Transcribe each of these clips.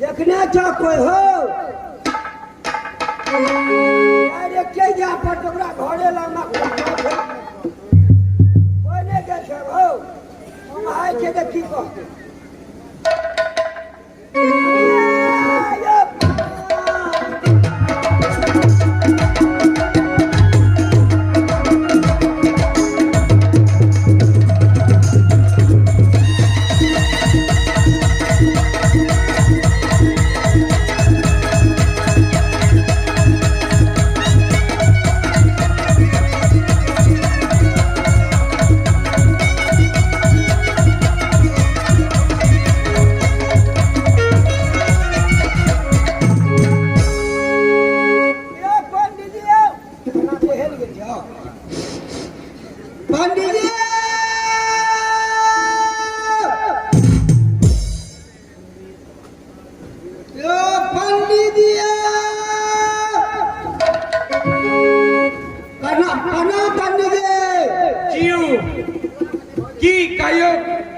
देखने जा कोई हो अरे के जा पर तोरा घरे लाना कोई नहीं देखे हो हम आए के देखी को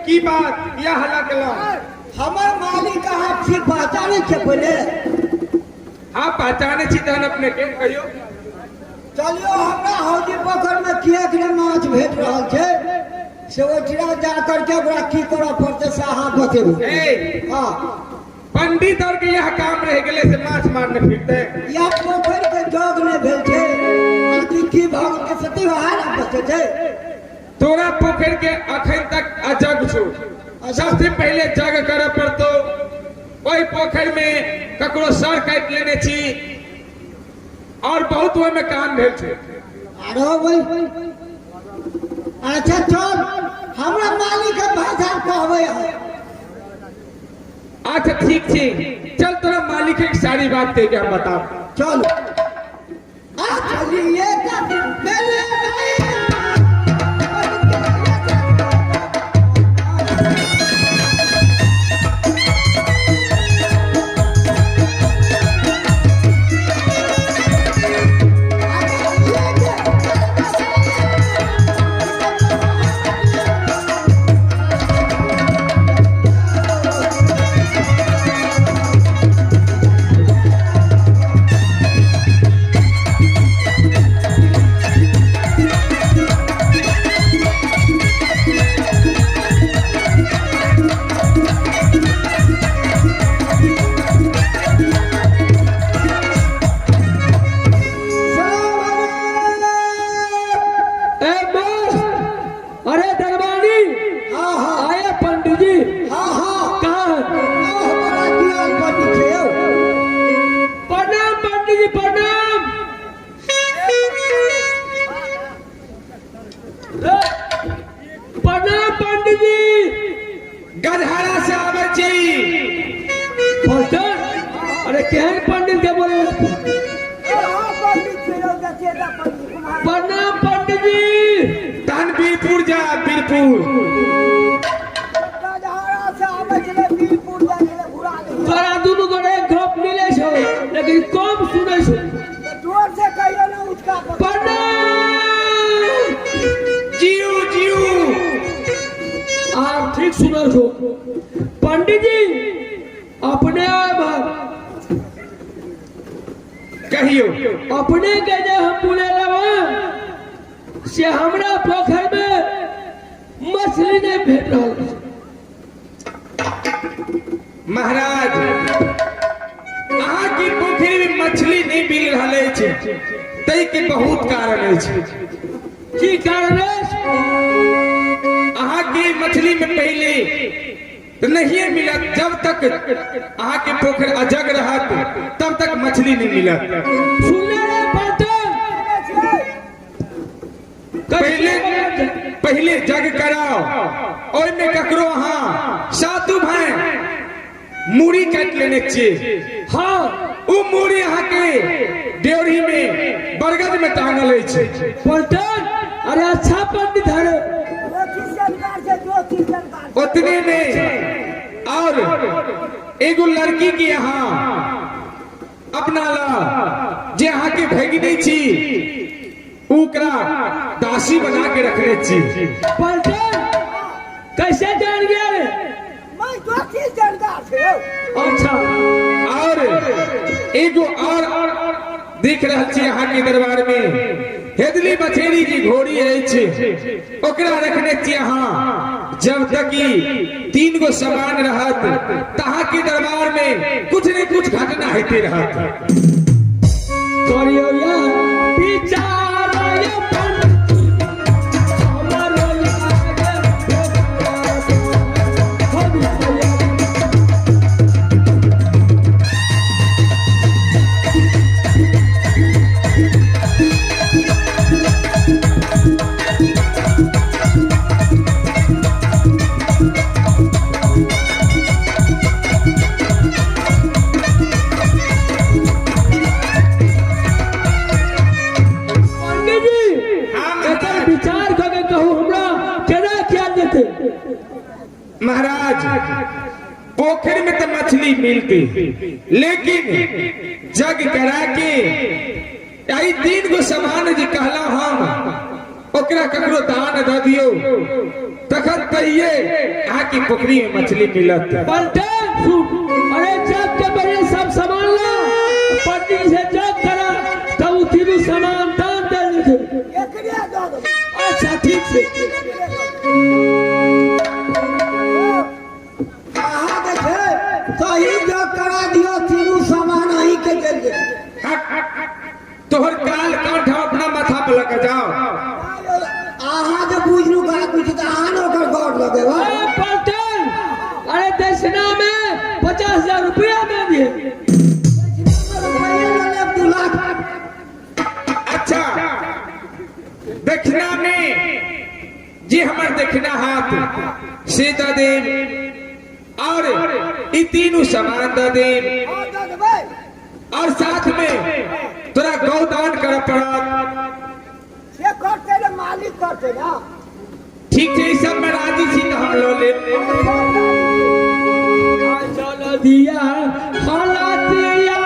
की बात यह हला कला हमर मालिक कहा ठीक पहचाने छे पहले आप पहचाने छी तहन अपने के कहियो चलियो हमरा हौदी पोखर में किया के माछ भेट रहल छे से ओठरा जा करके ओकरा की करऽ पड़ते से अहाँ बतेबू हां पंडित और के यह काम रह गेले से माछ मारने फिरते या पोखर के जोग ने भेल छे की भाग के सती हाल बचे छे तोरा पोखर के अखन तक अजग छो सबसे पहले जग करे पड़तो ओई पोखर में ककरो सर काट लेने छी और बहुत ओय में काम भेल छे अरे भाई अच्छा चल हमरा मालिक के भाषा कहबे अच्छा ठीक छी चल तोरा मालिक के सारी बात दे के हम बताओ चल आ चलिए मेरे भाई अरे केहन पंडित के बोले प्रणाम पंडित जी तहन बीरपुर जा बीरपुर तोरा दुनू गोरे गप मिले छो लेकिन कम सुनै छो जोर से कहियो ना उसका प्रणाम जीव जीव आप ठीक सुनो छो पंडित जी अपने कहियो अपने के जे हम बोले लवा से हमरा पोखर में मछली नहीं भेट रहल महाराज अहाँ की पोखरी में मछली नहीं मिल रहल छै तै के बहुत कारण छै की कारण छै अहाँ की मछली में पहले तो नहीं मिलत जब तक अहाँ के पोखर अजग रहत तब तक मछली नहीं मिलत सुनले रे बर्तन पहले जग कराओ ओय में ककरो अहाँ सातु भाई मूड़ी काट लेने छिए हां उ मूड़ी अहाँ के देवरी में बरगद में टांगल छै बर्तन अरे अच्छा पंडित है उतने नहीं और एगो लड़की के यहाँ अपना ला जे अहाँ के भगिनी छी उकरा दासी बना के रखने छी पलटन कैसे जान गया रे मैं दो चीज जानकार छे अच्छा एगो और देख रहल छी अहाँ के दरबार में हेदली बछेरी की घोड़ी अछि, ओकरा रखने छी अहाँ। जब तक कि 3 गो सामान रहत तहाँ के दरबार में कुछ न कुछ घटना होते रहत। करियो या विचार या महाराज पोखर में तो मछली मिलती, लेकिन जग करा के आई 3 गो सामान जी कहला हम ओकरा ककरो दान द दियो, तखन तइये आके पोखरी में मछली मिलत। अरे जग के बड़े सब सामान ला, पंडित से जग करा तब 3 सामान दान दे दे। अच्छा ठीक से सही जग करा दियो, 3 सामान अही के दे दे। तोहर काल काठ अपना माथा पे लगा जाओ। आहा जो बुझलू का कुछ त आहा न ओकर गौर लगेबा। पलटन अरे दक्षिणा में 50,000 रुपया दे दिए। अच्छा दक्षिणा में जी हमार दक्षिणा हाथ से द दे और ई 3 सामान द दे और साथ में तोरा गौदान कर पड़ा। मालिक करते ना ठीक है, सब में राजी छी तो हम लो ले। चल दिया हालात आया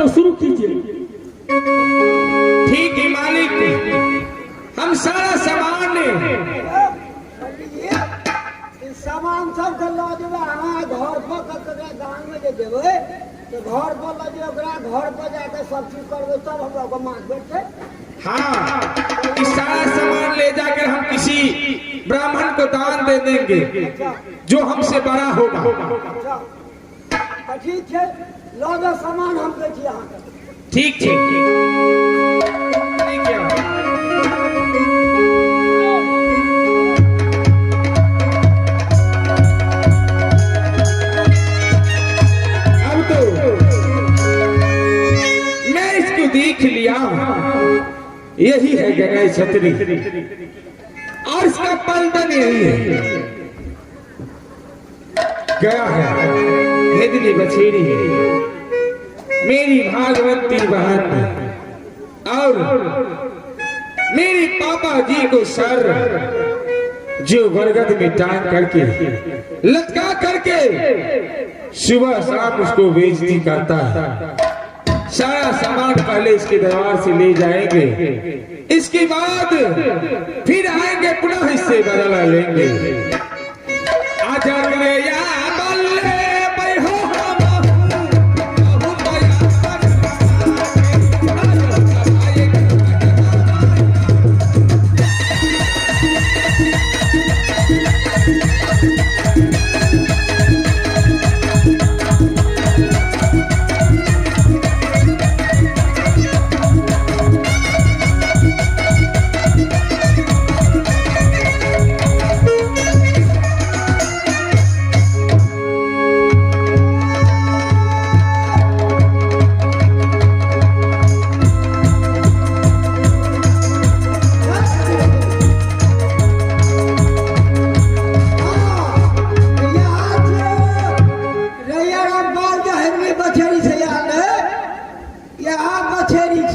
शुरू कीजिए। ठीक है मालिक, हम सारा सामान सामान सब के ला देबे। हमारा घर पर गाँव में दे देबे तो घर पर ला दे, घर पर जाके सब चीज करबे तब हम लोग मांग बैठे। हाँ, इस सारा सामान ले जाकर हम किसी ब्राह्मण को दान दे देंगे जो हमसे बड़ा होगा। तो ठीक है, लो दो सामान हम दे दिए यहाँ। ठीक ठीक ठीक है। अब तो मैं इसको देख लिया, यही है गणेश छतरी और इसका पलटन यही है। गया है हेदली बछेरी मेरी भागवती बहन और मेरे पापा जी को सर जो बरगद में टांग करके लटका करके सुबह शाम उसको बेइज्जती करता है। सारा सामान पहले इसके दरबार से ले जाएंगे, इसके बाद फिर आएंगे पुनः इससे बदला लेंगे। आजा रे या बल्ले बैहो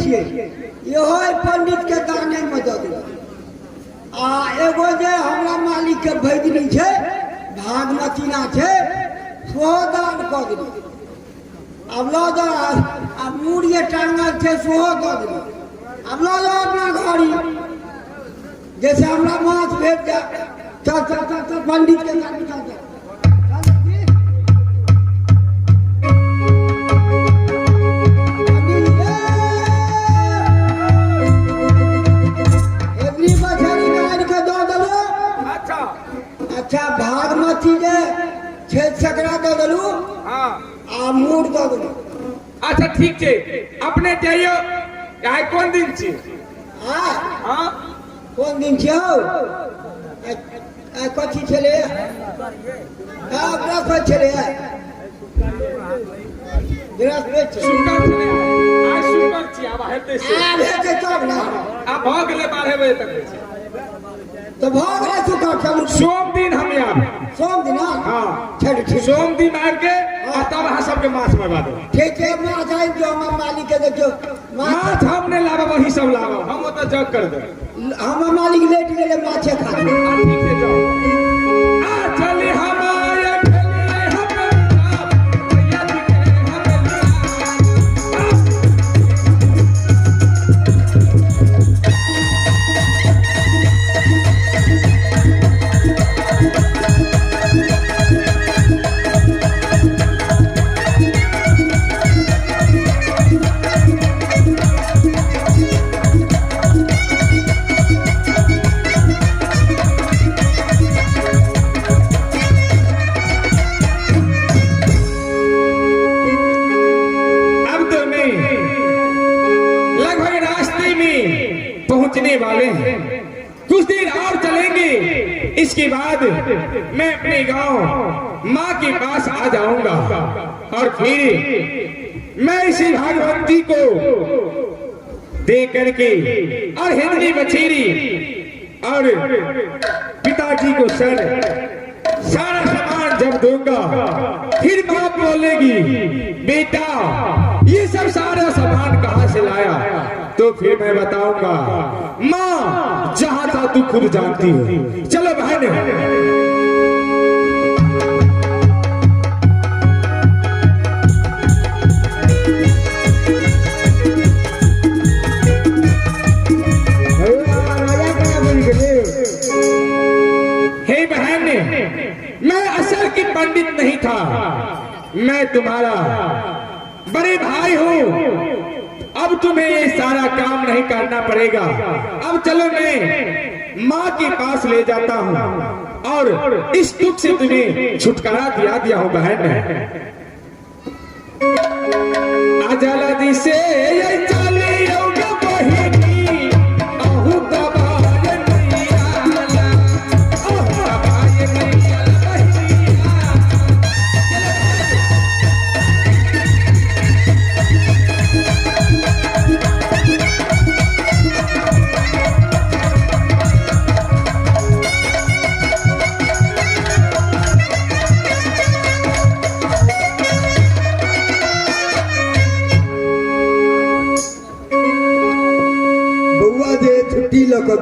छियै इहो पंडित के दाने में दऽ देबै। आ एगो जे हमरा मालिक के भैगनी छै भागमतीना छै सेहो दान कऽ देबै। अब लऽ जाओ अब मूड़िए टांगल छै सेहो दऽ देबै। अब लऽ जाओ अपना घड़ी जैसे हमरा माछ भेट जाए। चल चल चल चल पंडित के साथ चल चल अच्छा भागमती जे छेद सकरा दऽ देलू हाँ आ मूड़ दऽ देलू। अच्छा ठीक छै अपने जाइयो आइ कोन दिन छी हाँ हाँ कोन दिन छियौ आइ कथी छलै हाँ बृहस्पति छलै बृहस्पति छै शुक्र छलै आइ शुक्र छी आब हेतै से आब हेतै तब ने आब भऽ गेलै 12 बजे तक तऽ भऽ गेलै शुक्र चलू सोम दिन हम आब सोम दिन हाँ चल ठीक सोम दिन आबि के आ तब अहाँ सबके माछ मंगा देब। ठीक है माछ आबि जो हमर मालिक के देखियो माछ हम नहीं लाबब वही सब लाबब हम ओतऽ जग कर देब। हमर मालिक लेट गेलै माछे खा ठीक से जाओ आ चली हम आए खेले हम भैया जी के पहुंचने वाले हैं। कुछ देर और चलेंगे इसके बाद मैं अपने गांव माँ के पास आ जाऊंगा और फिर मैं इसी भागवती को दे करके और हिंदी बछेरी और पिताजी को सारा सामान जब दूंगा फिर बाप बोलेगी बेटा ये सब सारा सामान कहाँ से लाया तो फिर मैं बताऊंगा माँ जहां था तू खुद जानती हो। चलो बहन हे बहन मैं असल की पंडित नहीं था मैं तुम्हारा बड़े भाई हूँ। अब तुम्हें ये सारा काम नहीं करना पड़ेगा। अब चलो मैं माँ के पास ले जाता हूँ और इस दुख से तुम्हें छुटकारा दिया हूँ बहन। आजाला दी से ये चली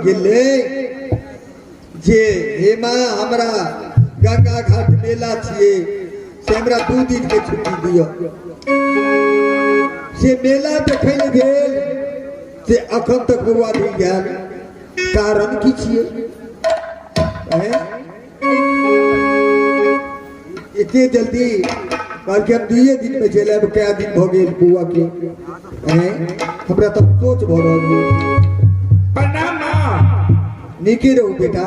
गेले जे हेमा हमरा गंगा घाट मेला छिए से हमरा 2 दिन के छुट्टी दियो से मेला देखे ले गेल से अखन तक बउआ दी गेल कारण की छिए इतने जल्दी बल्कि हम 2 दिन में चले अब क्या दिन हो गेल बउआ के हमरा तो सोच भ रहल प्रणाम निके रहो बेटा।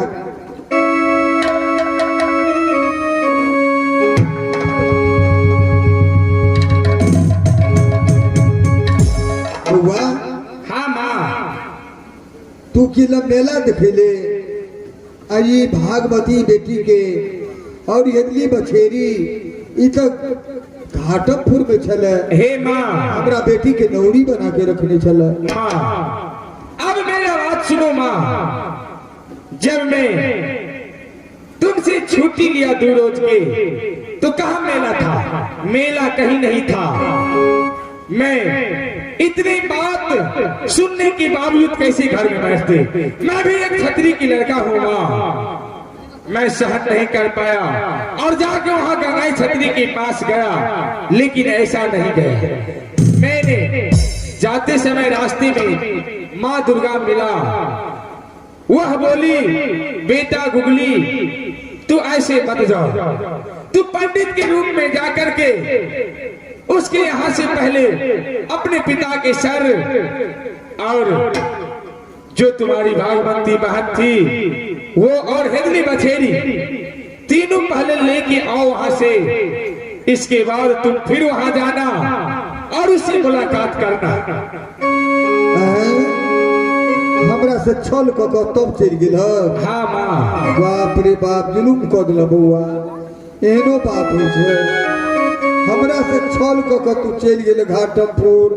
बउआ हाँ माँ तू किला मेला देखेले अरे भागवती बेटी के और यदली बछेरी इ तक घाटमपुर में चले। हे माँ हमरा बेटी के नौरी बना के रखने चले। माँ अब मेरा बात सुनो माँ जब मैं तुमसे छुट्टी लिया 2 रोज के तो कहाँ मेला था मेला कहीं नहीं था। मैं इतनी बात सुनने के बावजूद कैसे घर में बैठते? मैं भी एक खतरी की लड़का हूँ माँ। मैं सहन नहीं कर पाया और जाके वहां गंगाई छतरी के पास गया, लेकिन ऐसा नहीं गया। मैंने जाते समय रास्ते में माँ दुर्गा मिला। वह बोली, बेटा गुगली तू ऐसे मत जाओ, तू पंडित के रूप में जाकर के उसके यहाँ से पहले अपने पिता के सर और जो तुम्हारी भागवती बहन थी वो और हिंदली बछेरी तीनों पहले लेके आओ वहां से। इसके बाद तुम फिर वहां जाना और उससे मुलाकात करना। हमरा से छल क के तब चल गेल। हाँ माँ। बाप रे बाप, जुलुम क दिल बउआ, एहनो बात होइ छै। हमरा से छल क के तू चल गेल घाटमपुर,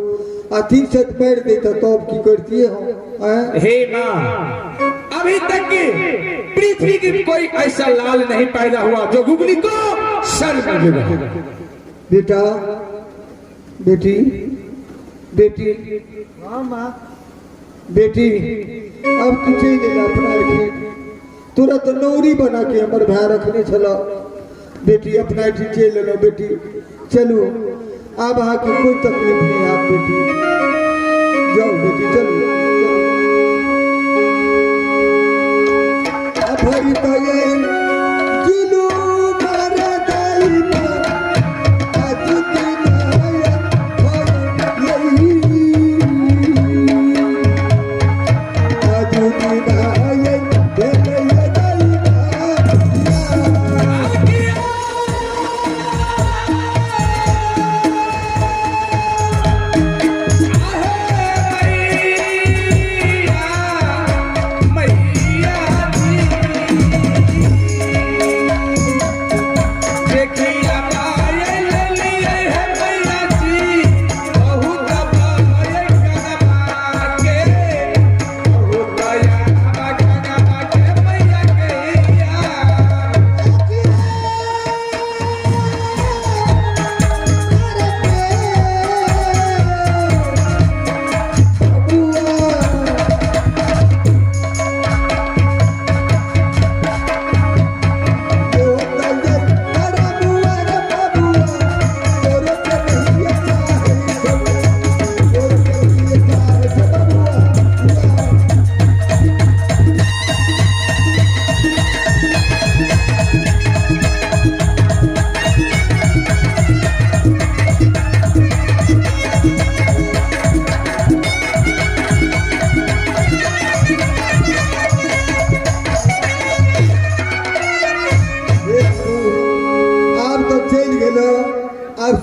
आ 3 सेट मार दे तब की करतिए हम? हे माँ, अभी तक के पृथ्वी की कोई ऐसा लाल नहीं पैदा हुआ जो गुगली को सर में लगा। बेटा, बेटी, बेटी, हाँ माँ। बेटी, अब तू चल गेल अपना खेत। तुरंत नौरी बना के हमर भाई रखने छला। बेटी अपना चल लो बेटी, चलू अब अहाँ के कोई तकलीफ नहीं। आप बेटी जाओ, बेटी चलो। भरी तयन जिलू मर दाइना आज दिन आया भरी आज दिन आया देले दाइना।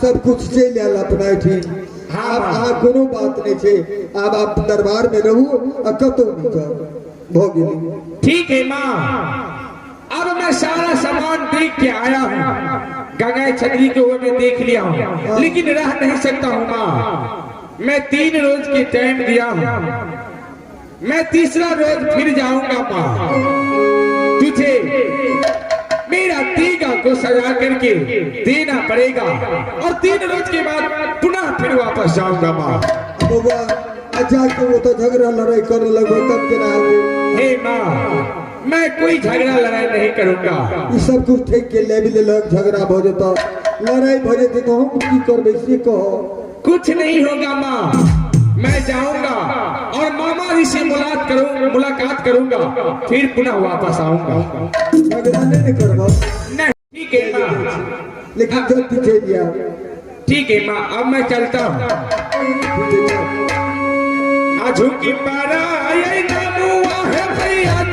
सब कुछ चल आयल अपना ठीक। अब अहाँ कोनो बात नहीं छे। अब आप दरबार में रहू, कतौ नहीं जाओ। भ गेली। ठीक है माँ, अब मैं सारा सामान देख के आया हूँ। गंगाई छतरी को मैं देख लिया हूँ, लेकिन रह नहीं सकता हूँ माँ। मैं 3 रोज की टाइम दिया हूँ, मैं तीसरा रोज फिर जाऊंगा माँ। तुझे मेरा तीगा को सजा करके देना पड़ेगा और 3 रोज के बाद पुनः फिर वापस जाऊंगा माँ। बउआ अच्छा के वो तो झगड़ा लड़ाई करने लगो तब के ना होगे। हे माँ, मैं कोई झगड़ा लड़ाई नहीं करूंगा। ये सब कुछ ठीक के ले भी ले लग झगड़ा हो जाता, लड़ाई हो जाती तो हम की करबे से कहो। कुछ नहीं होगा माँ, मैं जाऊंगा और मामा जी से मुलाकात करूंगा, फिर पुनः वापस आऊंगा। झगड़ा नहीं करबो। नहीं ठीक है माँ, लेकिन जल्दी चल जाओ। ठीक है माँ, अब मैं चलता हूँ। आजू की पारा ये नामुआ है भैया।